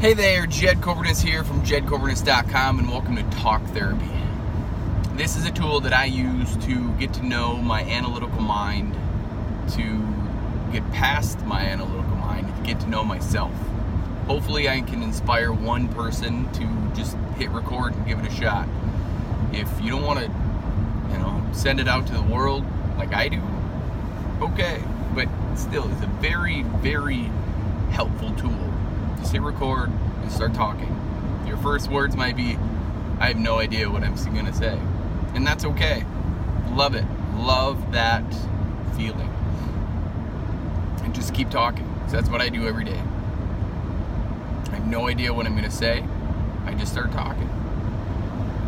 Hey there, Jed Coburnus here from jedcoburnus.com, and welcome to Talk Therapy. This is a tool that I use to get to know my analytical mind, to get past my analytical mind, and to get to know myself. Hopefully I can inspire one person to just hit record and give it a shot. If you don't want to, send it out to the world like I do, okay. But still, it's a very, very helpful tool. Just hit record and start talking. Your first words might be, I have no idea what I'm going to say. And that's okay. Love it. Love that feeling. And just keep talking. Because that's what I do every day. I have no idea what I'm going to say. I just start talking.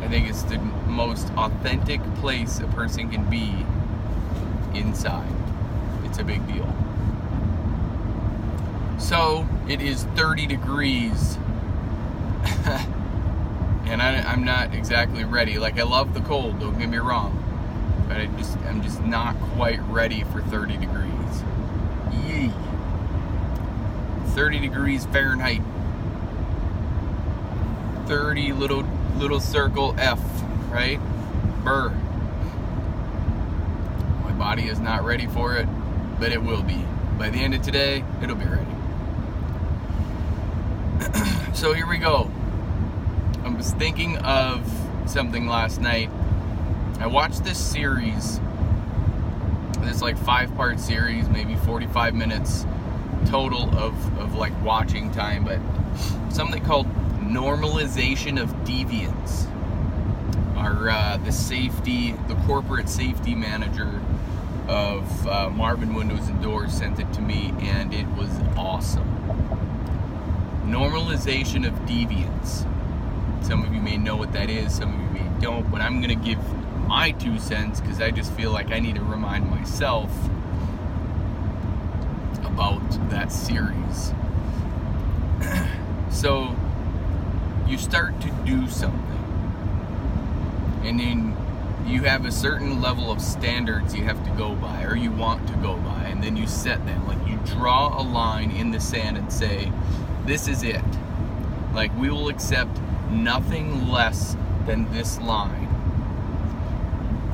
I think it's the most authentic place a person can be inside. It's a big deal. So, it is 30 degrees, and I'm not exactly ready. Like, I love the cold, don't get me wrong, but I'm just not quite ready for 30 degrees. Yee. 30 degrees Fahrenheit. 30 little circle F, right? Brr. My body is not ready for it, but it will be. By the end of today, it'll be ready. So here we go. I was thinking of something last night. I watched this series, this like 5-part series, maybe 45 minutes total of like watching time, but something called Normalization of Deviance. The corporate safety manager of Marvin Windows and Doors sent it to me, and it was awesome. Normalization of Deviance. Some of you may know what that is, some of you may don't, but I'm going to give my 2 cents because I just feel like I need to remind myself about that series. So, you start to do something, and then you have a certain level of standards you have to go by, or you want to go by, and then you set them. Like, you draw a line in the sand and say, this is it. Like, we will accept nothing less than this line.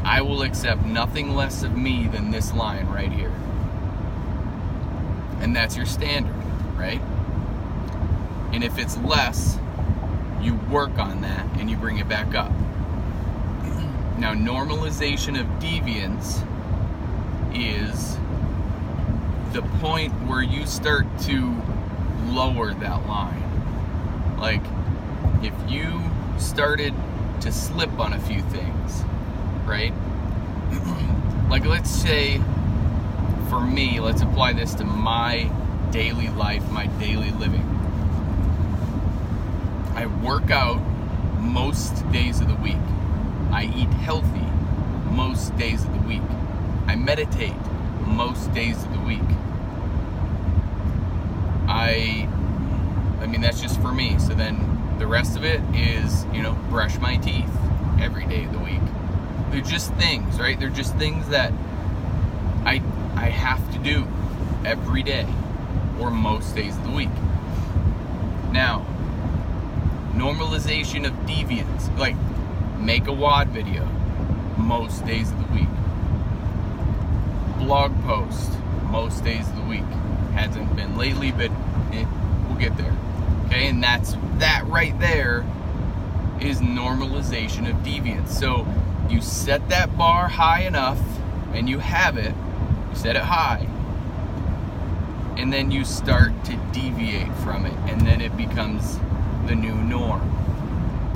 I will accept nothing less of me than this line right here. And that's your standard, right? And if it's less, you work on that and you bring it back up. Now, normalization of deviance is the point where you start to lower that line. Like, if you started to slip on a few things, right? Like, let's say, for me, let's apply this to my daily life, my daily living. I work out most days of the week. I eat healthy most days of the week. I meditate most days of the week. I mean, that's just for me. So then the rest of it is, brush my teeth every day of the week. They're just things, right? They're just things that I have to do every day or most days of the week. Now, normalization of deviance. Like, make a WOD video most days of the week. Blog post most days of the week. Hasn't been lately, but we'll get there. Okay, and that right there is normalization of deviance. So you set that bar high enough, and you have it. You set it high, and then you start to deviate from it, and then it becomes the new norm,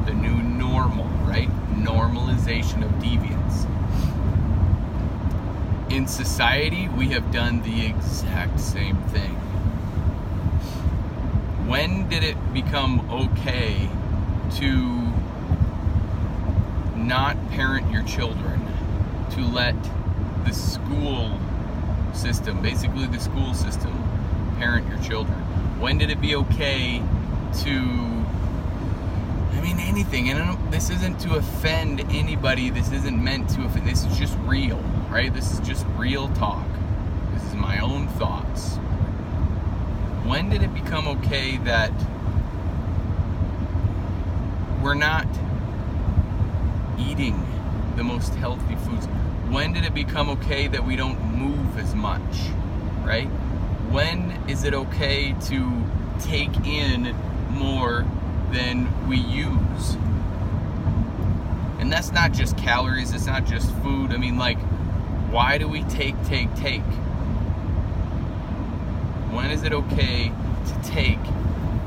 the new normal, right? Normalization of deviance. In society, we have done the exact same thing. When did it become okay to not parent your children, to let the school system, basically the school system, parent your children? When did it be okay to, anything, and this isn't to offend anybody, this isn't meant to offend, this is just real, right? This is just real talk. This is my own thoughts. When did it become okay that we're not eating the most healthy foods. When did it become okay that we don't move as much, right? When is it okay to take in more than we use? And that's not just calories, it's not just food. I mean, like, why do we take? When is it okay to take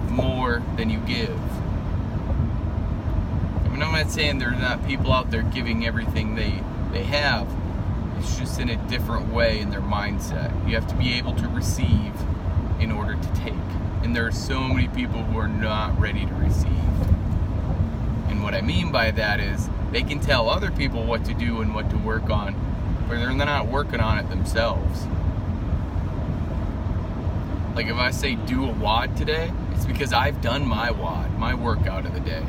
more than you give? I mean, I'm not saying there's not people out there giving everything they have. It's just in a different way in their mindset. You have to be able to receive in order to take. And there are so many people who are not ready to receive. And what I mean by that is they can tell other people what to do and what to work on, but they're not working on it themselves. Like if I say do a WOD today, it's because I've done my WOD, my workout of the day.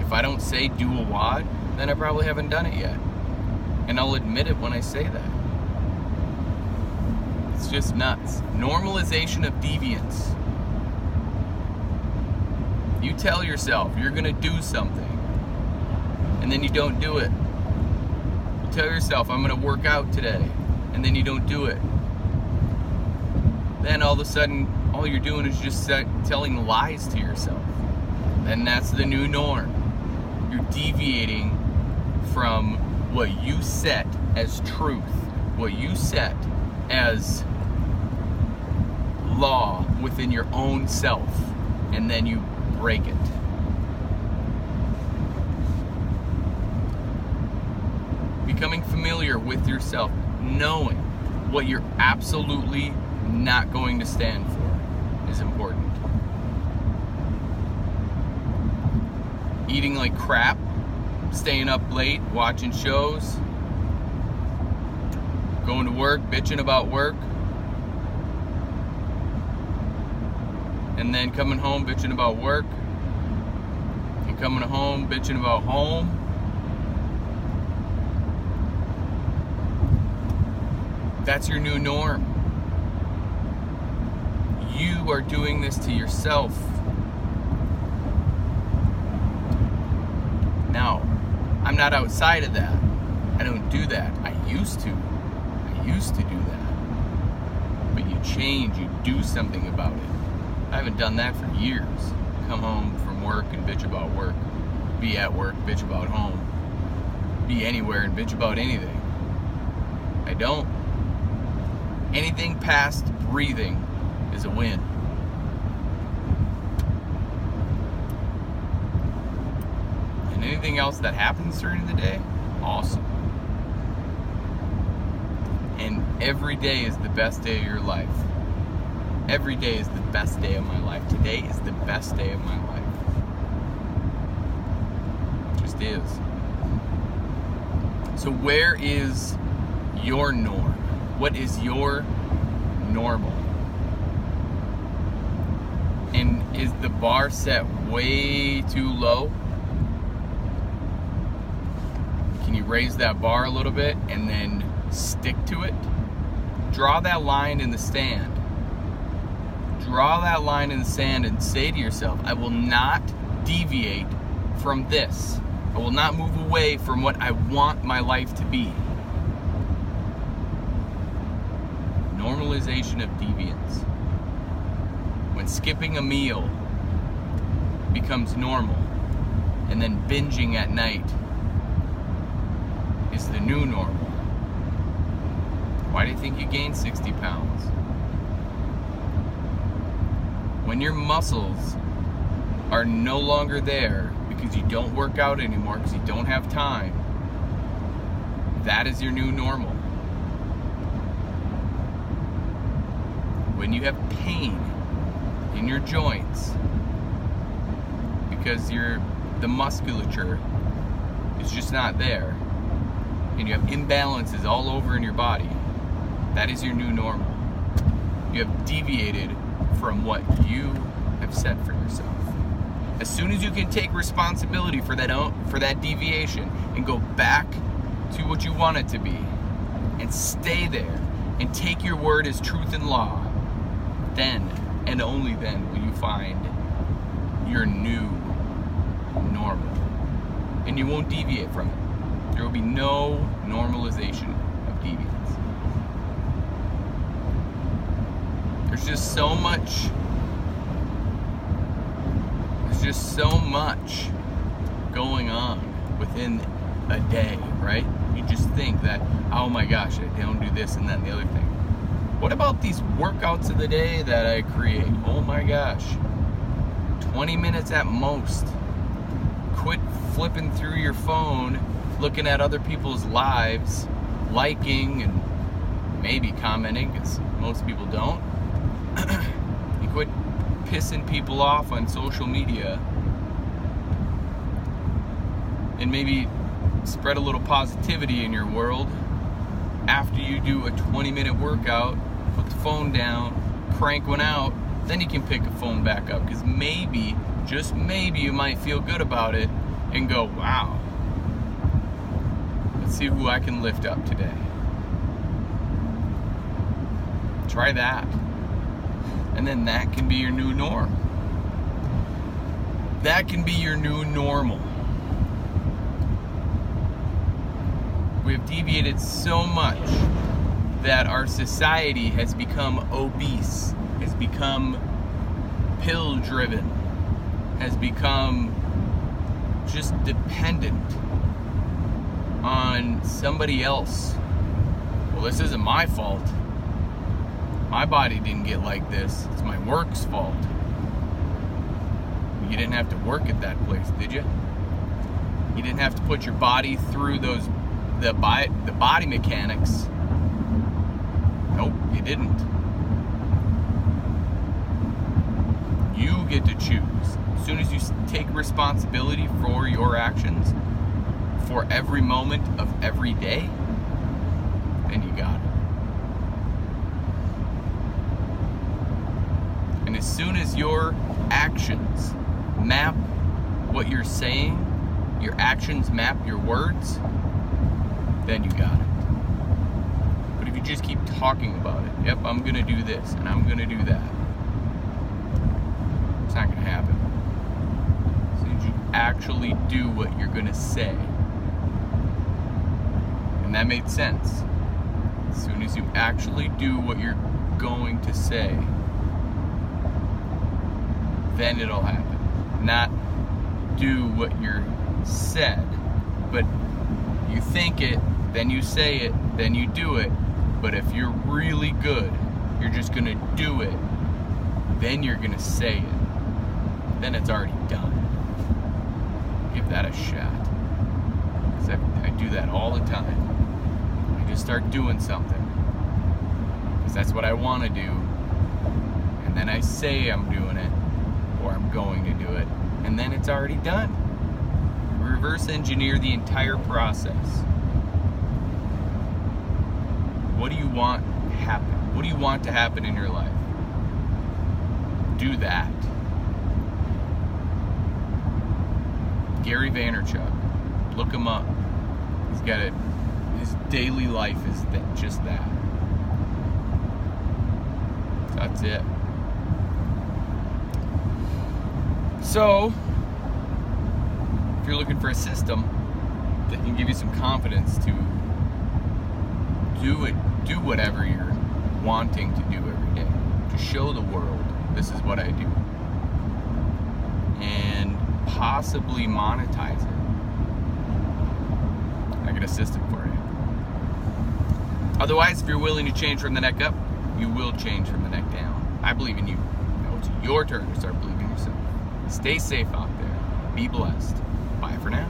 If I don't say do a WOD, then I probably haven't done it yet. And I'll admit it when I say that. It's just nuts. Normalization of deviance. You tell yourself you're gonna do something, and then you don't do it. You tell yourself I'm gonna work out today, and then you don't do it. Then all of a sudden, all you're doing is just telling lies to yourself. And that's the new norm. You're deviating from what you set as truth, what you set as law within your own self, and then you break it. Becoming familiar with yourself, knowing what you're absolutely not going to stand for is important. Eating like crap, staying up late, watching shows, going to work, bitching about work, and then coming home bitching about work, and coming home bitching about home. That's your new norm. You are doing this to yourself. Now, I'm not outside of that. I don't do that. I used to do that. But you change, you do something about it. I haven't done that for years. Come home from work and bitch about work. Be at work, bitch about home. Be anywhere and bitch about anything. I don't. Anything past breathing is a win. And anything else that happens during the day, awesome. And every day is the best day of your life. Every day is the best day of my life. Today is the best day of my life. It just is. So where is your norm? What is your normal? And is the bar set way too low? Can you raise that bar a little bit and then stick to it? Draw that line in the sand. Draw that line in the sand and say to yourself, I will not deviate from this. I will not move away from what I want my life to be. Normalization of deviance. When skipping a meal becomes normal, and then binging at night is the new normal. Why do you think you gained 60 pounds? When your muscles are no longer there because you don't work out anymore, because you don't have time, that is your new normal. When you have pain in your joints because the musculature is just not there, and you have imbalances all over in your body, that is your new normal. You have deviated from what you have set for yourself. As soon as you can take responsibility for that deviation and go back to what you want it to be and stay there and take your word as truth and law, then and only then will you find your new normal. And you won't deviate from it. There will be no normalization of deviance. There's just so much going on within a day, right? You just think that, oh my gosh, I don't do this and that and the other thing. What about these workouts of the day that I create? Oh my gosh, 20 minutes at most. Quit flipping through your phone, looking at other people's lives, liking and maybe commenting, because most people don't. You quit pissing people off on social media and maybe spread a little positivity in your world. After you do a 20-minute workout, put the phone down, crank one out, then you can pick a phone back up, because maybe, just maybe, you might feel good about it and go, wow, let's see who I can lift up today. Try that. And then that can be your new norm. That can be your new normal. We have deviated so much that our society has become obese, has become pill-driven, has become just dependent on somebody else. Well, this isn't my fault. My body didn't get like this. It's my work's fault. You didn't have to work at that place, did you? You didn't have to put your body through the body mechanics. Nope, you didn't. You get to choose. As soon as you take responsibility for your actions, for every moment of every day, then you got it. And as soon as your actions map what you're saying, your actions map your words, then you got it. But if you just keep talking about it, yep, I'm gonna do this and I'm gonna do that, it's not gonna happen. As soon as you actually do what you're gonna say, and that made sense. As soon as you actually do what you're going to say, then it'll happen. Not do what you're said, but you think it, then you say it, then you do it. But if you're really good, you're just gonna do it, then you're gonna say it, then it's already done. Give that a shot. 'Cause I do that all the time. I just start doing something, because that's what I want to do, and then I say I'm doing it, or I'm going to do it, and then it's already done. Reverse engineer the entire process. What do you want to happen? What do you want to happen in your life? Do that. Gary Vaynerchuk, look him up. He's got his daily life is just that. That's it. So, if you're looking for a system that can give you some confidence to do whatever you're wanting to do every day, to show the world this is what I do, and possibly monetize it, I got a system for you. Otherwise, if you're willing to change from the neck up, you will change from the neck down. I believe in you. Now it's your turn to start believing in yourself. Stay safe out there. Be blessed. Bye for now.